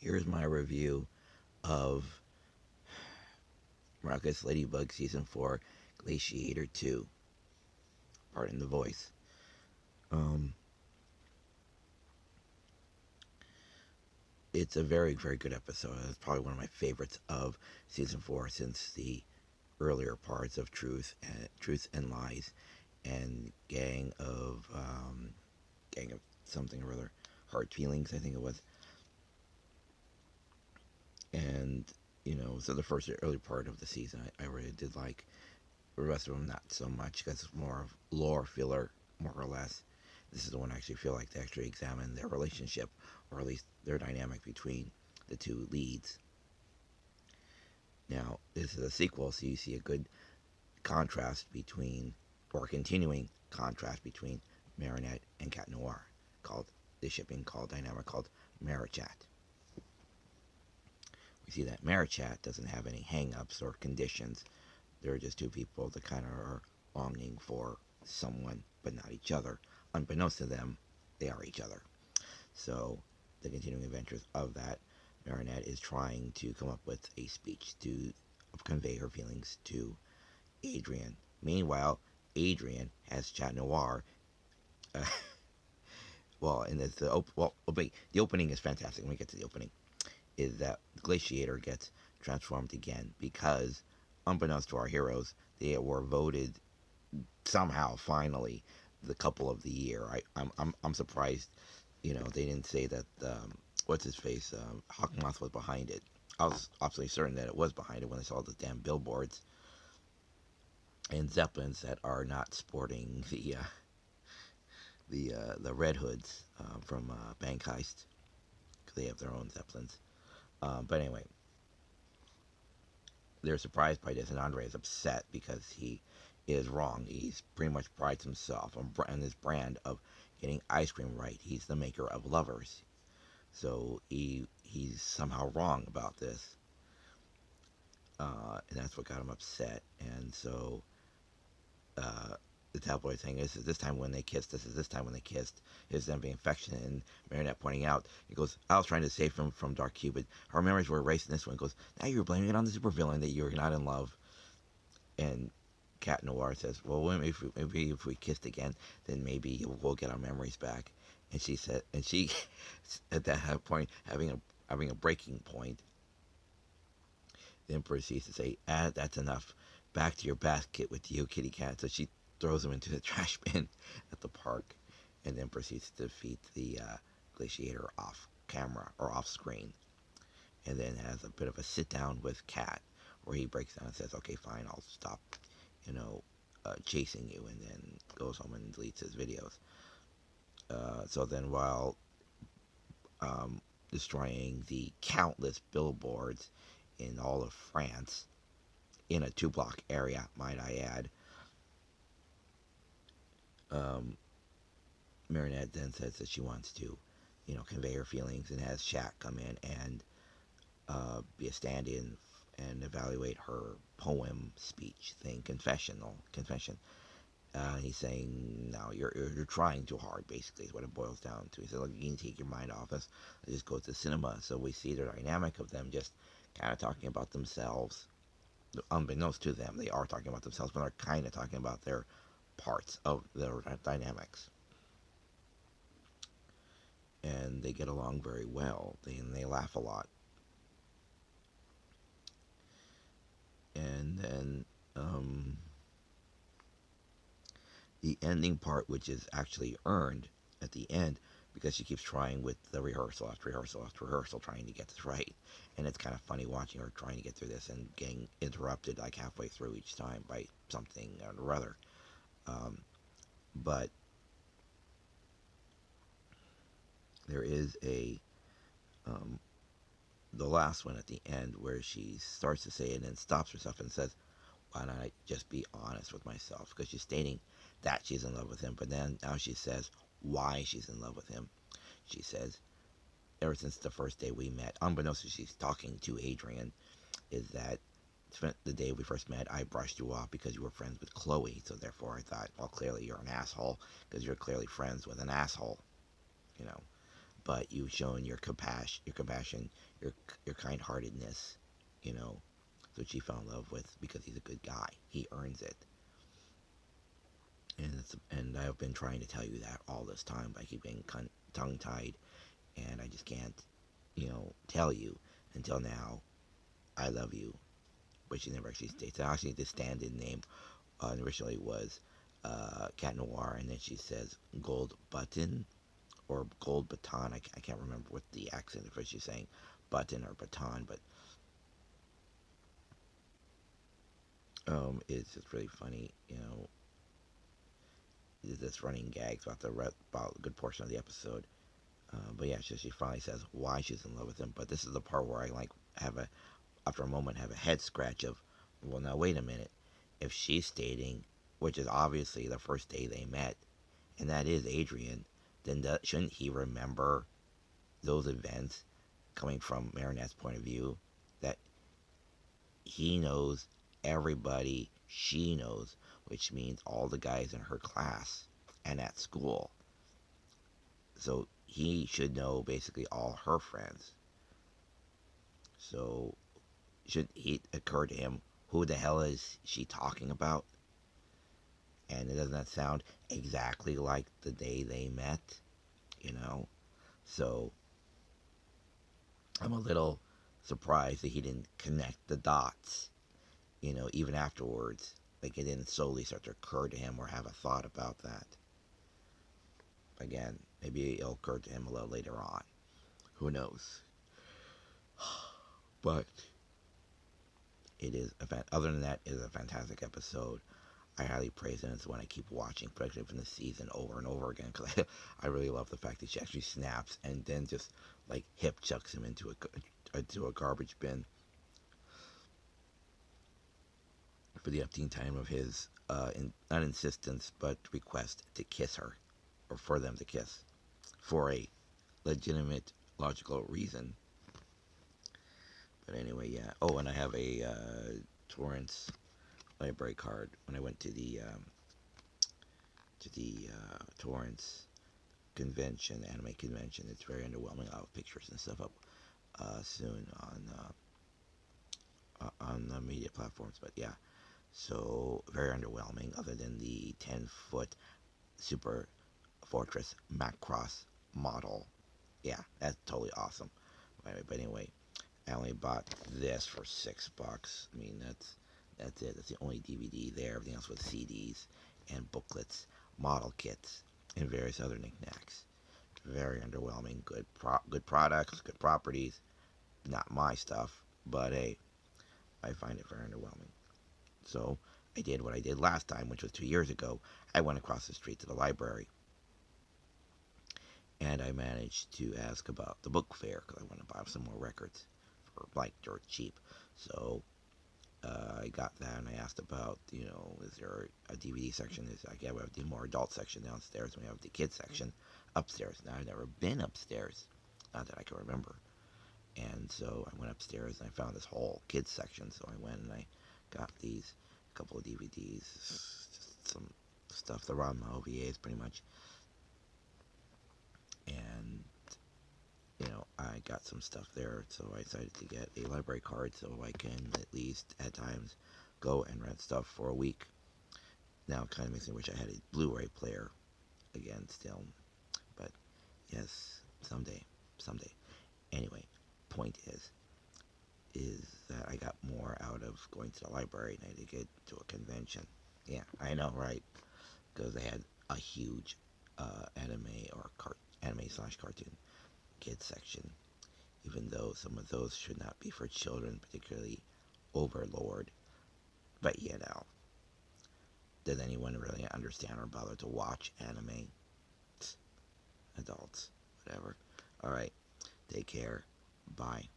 Here's my review of Miraculous Ladybug Season 4 Glaciator 2. Pardon the voice. Um, it's a very, very good episode. It's probably one of my favorites of Season 4 since the earlier parts of Truth and Lies, and Gang of something or other, Hard Feelings, I think it was. And, so the first early part of the season I really did like. The rest of them not so much because it's more of lore filler, more or less. This is the one I actually feel like they actually examine their relationship, or at least their dynamic between the two leads. Now, this is a sequel, so you see a good contrast between, or continuing contrast between Marinette and Cat Noir, called the shipping called dynamic called Marichat. We see that Marichat doesn't have any hang-ups or conditions. They're just two people that kind of are longing for someone, but not each other. Unbeknownst to them, they are each other. So, the continuing adventures of that, Marinette is trying to come up with a speech to convey her feelings to Adrian. Meanwhile, Adrian has Chat Noir. Uh, and it's the opening is fantastic. When we get to the opening, is that the Glaciator gets transformed again because, unbeknownst to our heroes, they were voted somehow finally the couple of the year. I'm surprised, they didn't say that. What's his face? Hawkmoth was behind it. I was absolutely certain that it was behind it when I saw the damn billboards and zeppelins that are not sporting the Red Hoods from Bank Heist, because they have their own zeppelins. But anyway, they're surprised by this, and Andre is upset because he is wrong. He's pretty much prides himself on his brand of getting ice cream right. He's the maker of lovers, so he's somehow wrong about this, and that's what got him upset. And so uh, the tabloid saying this is this time when they kissed. This is this time when they kissed. His them being affectionate, and Marinette pointing out. He goes, "I was trying to save him from Dark Cupid. Her memories were erased in this one." He goes, "Now you're blaming it on the supervillain that you're not in love." And Cat Noir says, "Well, maybe if we kissed again, then maybe we'll get our memories back." And she said, and she at that point having a breaking point, then proceeds to say, "Ah, that's enough. Back to your basket with you, kitty cat." So she throws him into the trash bin at the park, and then proceeds to defeat the glaciator off camera or off screen, and then has a bit of a sit down with Cat, where he breaks down and says, "Okay, fine, I'll stop, chasing you," and then goes home and deletes his videos. So then, while destroying the countless billboards in all of France, in a 2 block area, might I add, um, Marinette then says that she wants to, convey her feelings, and has Shaq come in and be a stand-in and evaluate her poem speech thing, confession. He's saying, "No, you're trying too hard." Basically, is what it boils down to. He said, "Look, you can take your mind off us. Let's just go to the cinema." So we see the dynamic of them just kind of talking about themselves. Unbeknownst to them, they are talking about themselves, but they're kind of talking about their parts of their dynamics, and they get along very well. They laugh a lot, and then the ending part, which is actually earned at the end, because she keeps trying with the rehearsal after rehearsal after rehearsal, trying to get this right. And it's kind of funny watching her trying to get through this and getting interrupted like halfway through each time by something or other. Um, but there is um, the last one at the end where she starts to say it and then stops herself and says, "Why don't I just be honest with myself?" Because she's stating that she's in love with him, but then now she says why she's in love with him. She says, ever since the first day we met, unbeknownst to she's talking to Adrian, is that the day we first met, I brushed you off because you were friends with Chloe. So therefore, I thought, well, clearly you're an asshole because you're clearly friends with an asshole, you know. but you've shown your compassion, your kind-heartedness, you know. So she fell in love with because he's a good guy. He earns it. And I've been trying to tell you that all this time, but I keep getting tongue-tied, and I just can't, tell you until now. I love you, but she never actually states it. Actually, the stand-in name originally was Cat Noir, and then she says Gold Button or Gold Baton. I can't remember what the accent if she's saying button or baton, but it's just really funny, this running gag throughout about a good portion of the episode. But yeah, she finally says why she's in love with him. But this is the part where I like after a moment, have a head scratch of, well, now wait a minute. If she's stating, which is obviously the first day they met, and that is Adrian, then shouldn't he remember those events coming from Marinette's point of view? That he knows everybody she knows, which means all the guys in her class and at school. So he should know basically all her friends. So should it occur to him, who the hell is she talking about? And it doesn't sound exactly like the day they met, you know? So I'm a little surprised that he didn't connect the dots, even afterwards. Like it didn't solely start to occur to him or have a thought about that. Again, maybe it'll occur to him a little later on. Who knows? But other than that, it is a fantastic episode. I highly praise it. It's one I keep watching, particularly from the season over and over again, because I really love the fact that she actually snaps and then just like hip chucks him into a garbage bin for the upteen time of his not insistence but request to kiss her, or for them to kiss, for a legitimate logical reason. But anyway, yeah. Oh, and I have a Torrance library card when I went to the Torrance convention, anime convention. It's very underwhelming. I'll have pictures and stuff up soon on the media platforms. But yeah, so very underwhelming. Other than the 10-foot Super Fortress Macross model, yeah, that's totally awesome. But anyway, I only bought this for $6. I mean, that's it. That's the only DVD there. Everything else was CDs and booklets, model kits, and various other knickknacks. Very underwhelming. Good products, good properties. Not my stuff, but hey, I find it very underwhelming. So I did what I did last time, which was 2 years ago. I went across the street to the library, and I managed to ask about the book fair because I want to buy some more records for like dirt cheap. So I got that, and I asked about, is there a DVD section? Is like, yeah, we have the more adult section downstairs, and we have the kids section upstairs. Now I've never been upstairs, not that I can remember. And so I went upstairs and I found this whole kids section. So I went and I got these couple of DVDs, just some stuff, the Ranma OVAs pretty much. And I got some stuff there, so I decided to get a library card so I can at least at times go and rent stuff for a week. Now it kind of makes me wish I had a Blu-ray player again still, but yes, someday. Anyway, point is that I got more out of going to the library than I did get to a convention. Yeah, I know, right? Because they had a huge anime or anime/cartoon kids section, even though some of those should not be for children, particularly Overlord. But does anyone really understand or bother to watch anime? Adults, whatever. Alright, take care. Bye.